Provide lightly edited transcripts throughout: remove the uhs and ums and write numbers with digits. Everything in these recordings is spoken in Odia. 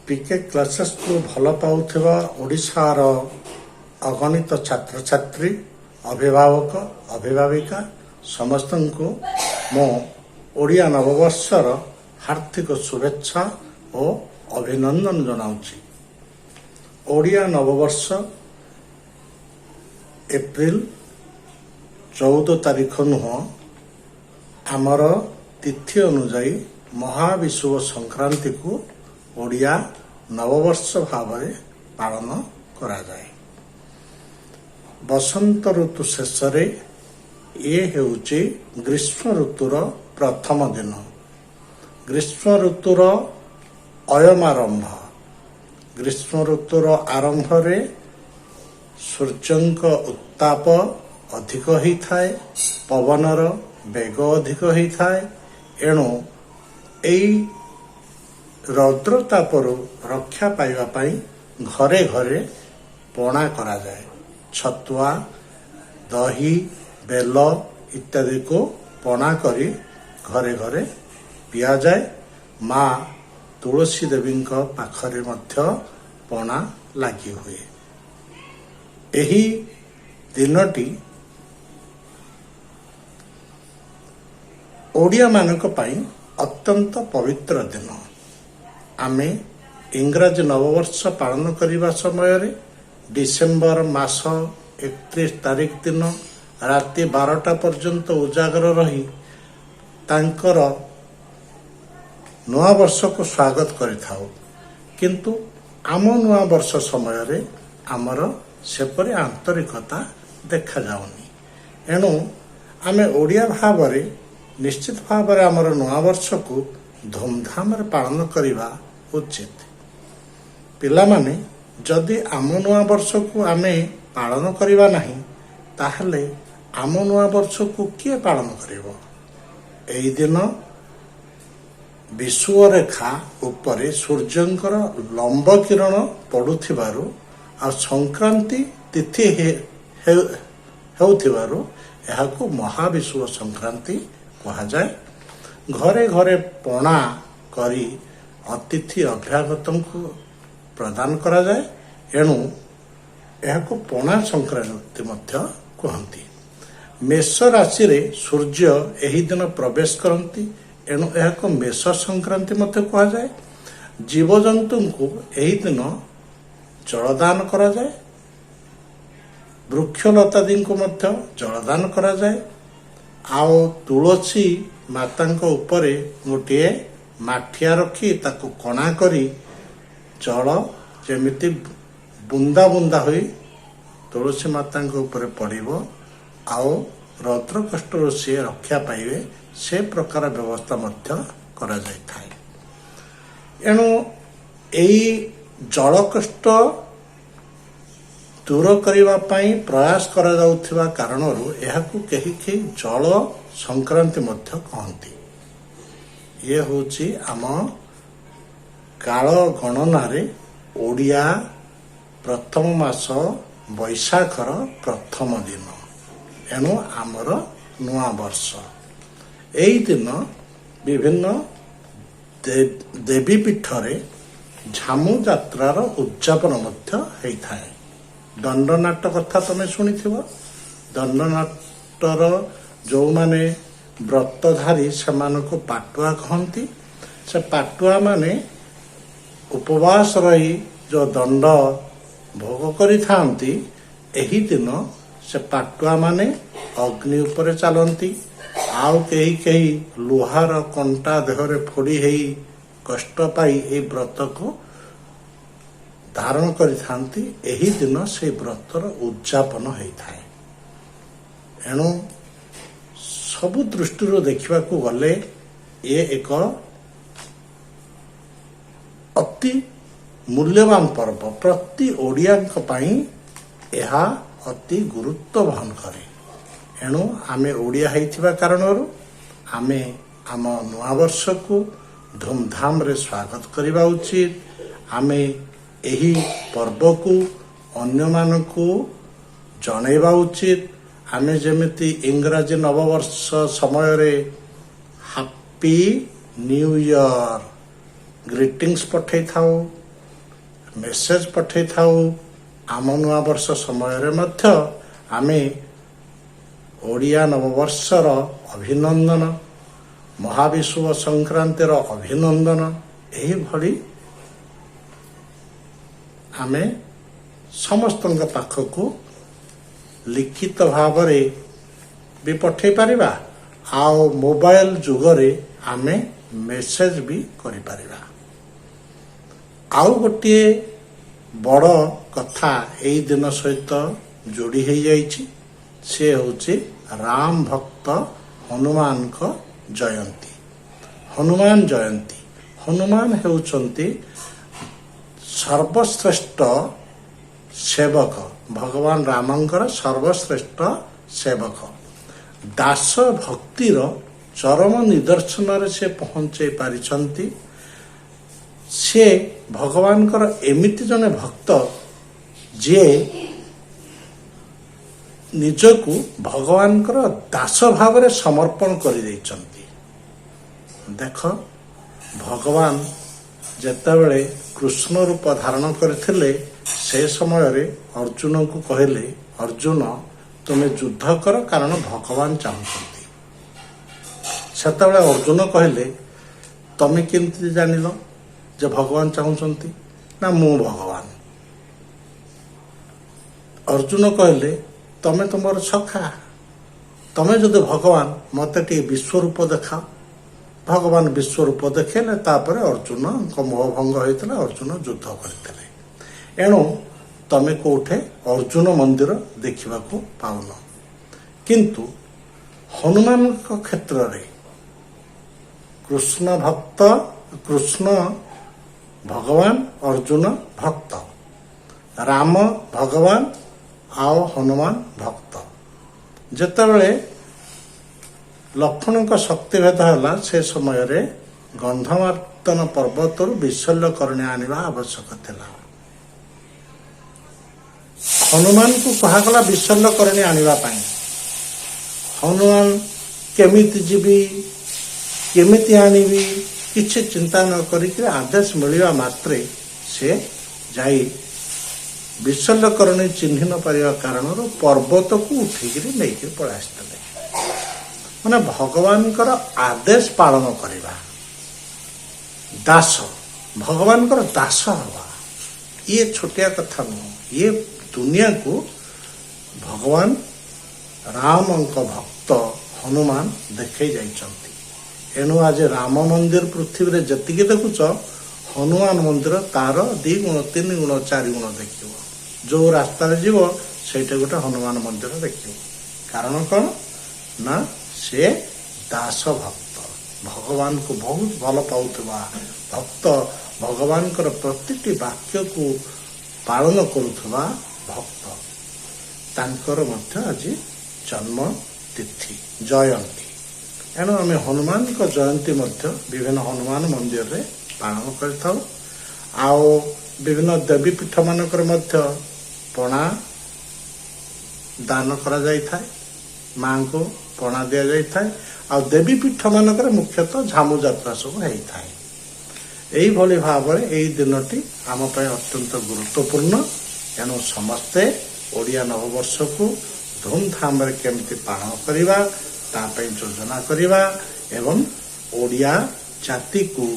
ପିକେ କ୍ଲାସେସକୁ ଭଲ ପାଉଥିବା ଓଡ଼ିଶାର ଅଗଣିତ ଛାତ୍ରଛାତ୍ରୀ, ଅଭିଭାବକ, ଅଭିଭାବିକା ସମସ୍ତଙ୍କୁ ମୁଁ ଓଡ଼ିଆ ନବବର୍ଷର ହାର୍ଦ୍ଦିକ ଶୁଭେଚ୍ଛା ଓ ଅଭିନନ୍ଦନ ଜଣାଉଛି। ଓଡ଼ିଆ ନବବର୍ଷ ଏପ୍ରିଲ 14 ତାରିଖ ନୁହଁ, ଆମର ତିଥି ଅନୁଯାୟୀ ମହାବିଷୁବ ସଂକ୍ରାନ୍ତିକୁ ଓଡ଼ିଆ ନବବର୍ଷ ଭାବରେ ପାଳନ କରାଯାଏ। ବସନ୍ତ ଋତୁ ଶେଷରେ ଇଏ ହେଉଛି ଗ୍ରୀଷ୍ମ ଋତୁର ପ୍ରଥମ ଦିନ। ଗ୍ରୀଷ୍ମ ଋତୁର ଅୟମାରମ୍ଭ। ଗ୍ରୀଷ୍ମ ଋତୁର ଆରମ୍ଭରେ ସୂର୍ଯ୍ୟଙ୍କ ଉତ୍ତାପ ଅଧିକ ହୋଇଥାଏ, ପବନର ବେଗ ଅଧିକ ହୋଇଥାଏ। ଏଣୁ ଏଇ ରୌଦ୍ରତାପରୁ ରକ୍ଷା ପାଇବା ପାଇଁ ଘରେ ଘରେ ପଣା କରାଯାଏ। ଛତୁଆ, ଦହି, ବେଲ ଇତ୍ୟାଦିକୁ ପଣା କରି ଘରେ ଘରେ ପିଆଯାଏ। ମା ତୁଳସୀ ଦେବୀଙ୍କ ପାଖରେ ମଧ୍ୟ ପଣା ଲାଗି ହୁଏ। ଏହି ଦିନଟି ଓଡ଼ିଆମାନଙ୍କ ପାଇଁ ଅତ୍ୟନ୍ତ ପବିତ୍ର ଦିନ। ଆମେ ଇଂରାଜୀ ନବବର୍ଷ ପାଳନ କରିବା ସମୟରେ ଡିସେମ୍ବର ମାସ 31 ତାରିଖ ଦିନ ରାତି 12ଟା ପର୍ଯ୍ୟନ୍ତ ଉଜାଗର ରହି ତାଙ୍କର ନୂଆବର୍ଷକୁ ସ୍ୱାଗତ କରିଥାଉ। କିନ୍ତୁ ଆମ ନୂଆବର୍ଷ ସମୟରେ ଆମର ସେପରି ଆନ୍ତରିକତା ଦେଖାଯାଉନି। ଏଣୁ ଆମେ ଓଡ଼ିଆ ଭାବରେ ନିଶ୍ଚିତ ଭାବରେ ଆମର ନୂଆବର୍ଷକୁ ଧୁମଧାମରେ ପାଳନ କରିବା ଉଚିତ। ପିଲାମାନେ, ଯଦି ଆମ ନୂଆବର୍ଷକୁ ଆମେ ପାଳନ କରିବା ନାହିଁ, ତାହେଲେ ଆମ ନୂଆବର୍ଷକୁ କିଏ ପାଳନ କରିବ? ଏହି ଦିନ ବିଷୁବରେଖା ଉପରେ ସୂର୍ଯ୍ୟଙ୍କର ଲମ୍ବ କିରଣ ପଡୁଥିବାରୁ ଆଉ ସଂକ୍ରାନ୍ତି ତିଥି ହେଉଥିବାରୁ ଏହାକୁ ମହାବିଷୁବ ସଂକ୍ରାନ୍ତି କୁହାଯାଏ। ଘରେ ଘରେ ପଣା କରି ଅତିଥି ଅଭ୍ୟାଗତଙ୍କୁ ପ୍ରଦାନ କରାଯାଏ। ଏଣୁ ଏହାକୁ ପଣା ସଂକ୍ରାନ୍ତି ମଧ୍ୟ କୁହନ୍ତି। ମେଷ ରାଶିରେ ସୂର୍ଯ୍ୟ ଏହି ଦିନ ପ୍ରବେଶ କରନ୍ତି। ଏଣୁ ଏହାକୁ ମେଷ ସଂକ୍ରାନ୍ତି ମଧ୍ୟ କୁହାଯାଏ। ଜୀବଜନ୍ତୁଙ୍କୁ ଏହି ଦିନ ଜଳଦାନ କରାଯାଏ। ବୃକ୍ଷଲତାଦିଙ୍କୁ ମଧ୍ୟ ଜଳଦାନ କରାଯାଏ। ଆଉ ତୁଳସୀ ମାତାଙ୍କ ଉପରେ ଗୋଟିଏ ମାଠିଆ ରଖି ତାକୁ କଣା କରି ଜଳ ଯେମିତି ବୁନ୍ଦା ବୁନ୍ଦା ହୋଇ ତୁଳସୀ ମାତାଙ୍କ ଉପରେ ପଡ଼ିବ ଆଉ ରୌଦ୍ର କଷ୍ଟରୁ ସିଏ ରକ୍ଷା ପାଇବେ, ସେ ପ୍ରକାର ବ୍ୟବସ୍ଥା ମଧ୍ୟ କରାଯାଇଥାଏ। ଏଣୁ ଏଇ ଜଳ କଷ୍ଟ ଦୂର କରିବା ପାଇଁ ପ୍ରୟାସ କରାଯାଉଥିବା କାରଣରୁ ଏହାକୁ କେହି କେହି ଜଳ ସଂକ୍ରାନ୍ତି ମଧ୍ୟ କହନ୍ତି। ଇଏ ହେଉଛି ଆମ କାଳ ଗଣନାରେ ଓଡ଼ିଆ ପ୍ରଥମ ମାସ ବୈଶାଖର ପ୍ରଥମ ଦିନ। ଏଣୁ ଆମର ନୂଆ ବର୍ଷ। ଏହି ଦିନ ବିଭିନ୍ନ ଦେବୀ ପୀଠରେ ଝାମୁ ଯାତ୍ରାର ଉଦଯାପନ ମଧ୍ୟ ହୋଇଥାଏ। ଦଣ୍ଡନାଟ କଥା ତମେ ଶୁଣିଥିବ। ଦଣ୍ଡନାଟର ଯେଉଁମାନେ ବ୍ରତଧାରୀ ସେମାନଙ୍କୁ ପାଟୁଆ କହନ୍ତି। ସେ ପାଟୁଆ ମାନେ ଉପବାସ ରହି ଯେଉଁ ଦଣ୍ଡ ଭୋଗ କରିଥାନ୍ତି, ଏହି ଦିନ ସେ ପାଟୁଆ ମାନେ ଅଗ୍ନି ଉପରେ ଚାଲନ୍ତି। ଆଉ କେହି କେହି ଲୁହାର କଣ୍ଟା ଦେହରେ ଫୋଡ଼ି ହେଇ କଷ୍ଟ ପାଇ ଏହି ବ୍ରତକୁ ଧାରଣ କରିଥାନ୍ତି। ଏହି ଦିନ ସେହି ବ୍ରତର ଉଦଯାପନ ହୋଇଥାଏ। ଏଣୁ ସବୁ ଦୃଷ୍ଟିରୁ ଦେଖିବାକୁ ଗଲେ ଇଏ ଏକ ଅତି ମୂଲ୍ୟବାନ ପର୍ବ। ପ୍ରତି ଓଡ଼ିଆଙ୍କ ପାଇଁ ଏହା ଅତି ଗୁରୁତ୍ୱ ବହନ କରେ। ଏଣୁ ଆମେ ଓଡ଼ିଆ ହେଇଥିବା କାରଣରୁ ଆମେ ଆମ ନୂଆବର୍ଷକୁ ଧୁମଧାମରେ ସ୍ୱାଗତ କରିବା ଉଚିତ। ଆମେ ଏହି ପର୍ବକୁ ଅନ୍ୟମାନଙ୍କୁ ଜଣାଇବା ଉଚିତ। ଆମେ ଯେମିତି ଇଂରାଜୀ ନବବର୍ଷ ସମୟରେ ହାପି ନ୍ୟୁ ଇୟର ଗ୍ରିଟିଂସ୍ ପଠାଇଥାଉ, ମେସେଜ ପଠାଇଥାଉ। ଆମ ନୂଆବର୍ଷ ସମୟରେ ମଧ୍ୟ ଆମେ ଓଡ଼ିଆ ନବବର୍ଷର ଅଭିନନ୍ଦନ, ମହାବିଷୁବ ସଂକ୍ରାନ୍ତିର ଅଭିନନ୍ଦନ ଏହିଭଳି ଆମେ ସମସ୍ତଙ୍କ ପାଖକୁ ଲିଖିତ ଭାବରେ ବି ପଠାଇ ପାରିବା, ଆଉ ମୋବାଇଲ ଯୁଗରେ ଆମେ ମେସେଜ ବି କରିପାରିବା। ଆଉ ଗୋଟିଏ ବଡ଼ କଥା ଏଇ ଦିନ ସହିତ ଯୋଡ଼ି ହେଇଯାଇଛି, ସେ ହେଉଛି ରାମ ଭକ୍ତ ହନୁମାନଙ୍କ ଜୟନ୍ତୀ। ହନୁମାନ ଜୟନ୍ତୀ, ହନୁମାନ ହେଉଛନ୍ତି ସର୍ବଶ୍ରେଷ୍ଠ ସେବକ, ଭଗବାନ ରାମଙ୍କର ସର୍ବଶ୍ରେଷ୍ଠ ସେବକ। ଦାସ ଭକ୍ତିର ଚରମ ନିଦର୍ଶନରେ ସେ ପହଞ୍ଚାଇ ପାରିଛନ୍ତି। ସେ ଭଗବାନଙ୍କର ଏମିତି ଜଣେ ଭକ୍ତ ଯିଏ ନିଜକୁ ଭଗବାନଙ୍କର ଦାସ ଭାବରେ ସମର୍ପଣ କରିଦେଇଛନ୍ତି। ଦେଖ, ଭଗବାନ ଯେତେବେଳେ କୃଷ୍ଣ ରୂପ ଧାରଣ କରିଥିଲେ ସେ ସମୟରେ ଅର୍ଜୁନଙ୍କୁ କହିଲେ, ଅର୍ଜୁନ ତୁମେ ଯୁଦ୍ଧ କର, କାରଣ ଭଗବାନ ଚାହୁଁଛନ୍ତି। ସେତେବେଳେ ଅର୍ଜୁନ କହିଲେ, ତମେ କେମିତି ଜାଣିଲ ଯେ ଭଗବାନ ଚାହୁଁଛନ୍ତି? ନା ମୁଁ ଭଗବାନ। ଅର୍ଜୁନ କହିଲେ, ତମେ ତୁମର ସଖା, ତମେ ଯଦି ଭଗବାନ ମୋତେ ଟିକେ ବିଶ୍ୱରୂପ ଦେଖାଅ। ଭଗବାନ ବିଶ୍ୱରୂପ ଦେଖେଇଲେ, ତାପରେ ଅର୍ଜୁନଙ୍କ ମୋହଭଙ୍ଗ ହୋଇଥିଲା, ଅର୍ଜୁନ ଯୁଦ୍ଧ କରିଥିଲେ। ଏଣୁ ତମେ କୋଉଠି ଅର୍ଜୁନ ମନ୍ଦିର ଦେଖିବାକୁ ପାଉନ। କିନ୍ତୁ ହନୁମାନଙ୍କ କ୍ଷେତ୍ରରେ କୃଷ୍ଣ ଭକ୍ତ, କୃଷ୍ଣ ଭଗବାନ, ଅର୍ଜୁନ ଭକ୍ତ, ରାମ ଭଗବାନ ଆଉ ହନୁମାନ ଭକ୍ତ। ଯେତେବେଳେ ଲକ୍ଷ୍ମଣଙ୍କ ଶକ୍ତିଭେଦ ହେଲା, ସେ ସମୟରେ ଗନ୍ଧମାର୍ତ୍ତନ ପର୍ବତରୁ ବିଶଲ୍ୟକରଣୀ ଆଣିବା ଆବଶ୍ୟକ ଥିଲା। ହନୁମାନଙ୍କୁ କୁହାଗଲା ବିଶଲ୍ୟକରଣୀ ଆଣିବା ପାଇଁ। ହନୁମାନ କେମିତି ଯିବି, କେମିତି ଆଣିବି, କିଛି ଚିନ୍ତା ନ କରିକି ଆଦେଶ ମିଳିବା ମାତ୍ରେ ସେ ଯାଇ ବିଶଲ୍ୟକରଣୀ ଚିହ୍ନି ନ ପାରିବା କାରଣରୁ ପର୍ବତକୁ ଉଠିକିରି ନେଇକି ପଳେଇ ଆସିଥିଲେ। ମାନେ ଭଗବାନଙ୍କର ଆଦେଶ ପାଳନ କରିବା, ଦାସ, ଭଗବାନଙ୍କର ଦାସ ହେବା, ଇଏ ଛୋଟିଆ କଥା ନୁହଁ। ଇଏ ଦୁନିଆକୁ ଭଗବାନ ରାମଙ୍କ ଭକ୍ତ ହନୁମାନ ଦେଖେଇ ଯାଇଛନ୍ତି। ଏଣୁ ଆଜି ରାମ ମନ୍ଦିର ପୃଥିବୀରେ ଯେତିକି ଦେଖୁଛ, ହନୁମାନ ମନ୍ଦିର ତାର 2 ଗୁଣ 3 ଗୁଣ 4 ଗୁଣ ଦେଖିବ। ଯୋଉ ରାସ୍ତାରେ ଯିବ ସେଇଟା ଗୋଟେ ହନୁମାନ ମନ୍ଦିର ଦେଖିବ। କାରଣ କ'ଣ ନା ସେ ଦାସ ଭକ୍ତ, ଭଗବାନଙ୍କୁ ବହୁତ ଭଲ ପାଉଥିବା ଭକ୍ତ, ଭଗବାନଙ୍କର ପ୍ରତିଟି ବାକ୍ୟକୁ ପାଳନ କରୁଥିବା ଭକ୍ତ। ତାଙ୍କର ମଧ୍ୟ ଆଜି ଜନ୍ମ ତିଥି, ଜୟନ୍ତୀ। ଏଣୁ ଆମେ ହନୁମାନଙ୍କ ଜୟନ୍ତୀ ମଧ୍ୟ ବିଭିନ୍ନ ହନୁମାନ ମନ୍ଦିରରେ ପାଳନ କରିଥାଉ। ଆଉ ବିଭିନ୍ନ ଦେବୀପୀଠ ମାନଙ୍କରେ ମଧ୍ୟ ପଣା ଦାନ କରାଯାଇଥାଏ, ମାଙ୍କୁ ପଣା ଦିଆଯାଇଥାଏ। ଆଉ ଦେବୀପୀଠ ମାନଙ୍କରେ ମୁଖ୍ୟତଃ ଝାମୁ ଯାତ୍ରା ସବୁ ହେଇଥାଏ। ଏଇଭଳି ଭାବରେ ଏଇ ଦିନଟି ଆମ ପାଇଁ ଅତ୍ୟନ୍ତ ଗୁରୁତ୍ୱପୂର୍ଣ୍ଣ। ଏଣୁ ସମସ୍ତେ ଓଡ଼ିଆ ନବବର୍ଷକୁ ଧୁମଧାମରେ କେମିତି ପାଳନ କରିବା ତା ପାଇଁ ଯୋଜନା କରିବା ଏବଂ ଓଡ଼ିଆ ଜାତିକୁ,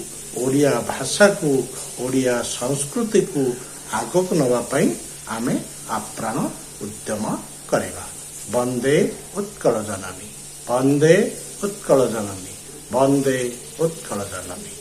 ଓଡ଼ିଆ ଭାଷାକୁ, ଓଡ଼ିଆ ସଂସ୍କୃତିକୁ ଆଗକୁ ନେବା ପାଇଁ ଆମେ ଆପ୍ରାଣ ଉଦ୍ୟମ କରିବା। ବନ୍ଦେ ଉତ୍କଳ ଜନନୀ, ବନ୍ଦେ ଉତ୍କଳ ଜନନୀ, ବନ୍ଦେ ଉତ୍କଳ ଜନନୀ।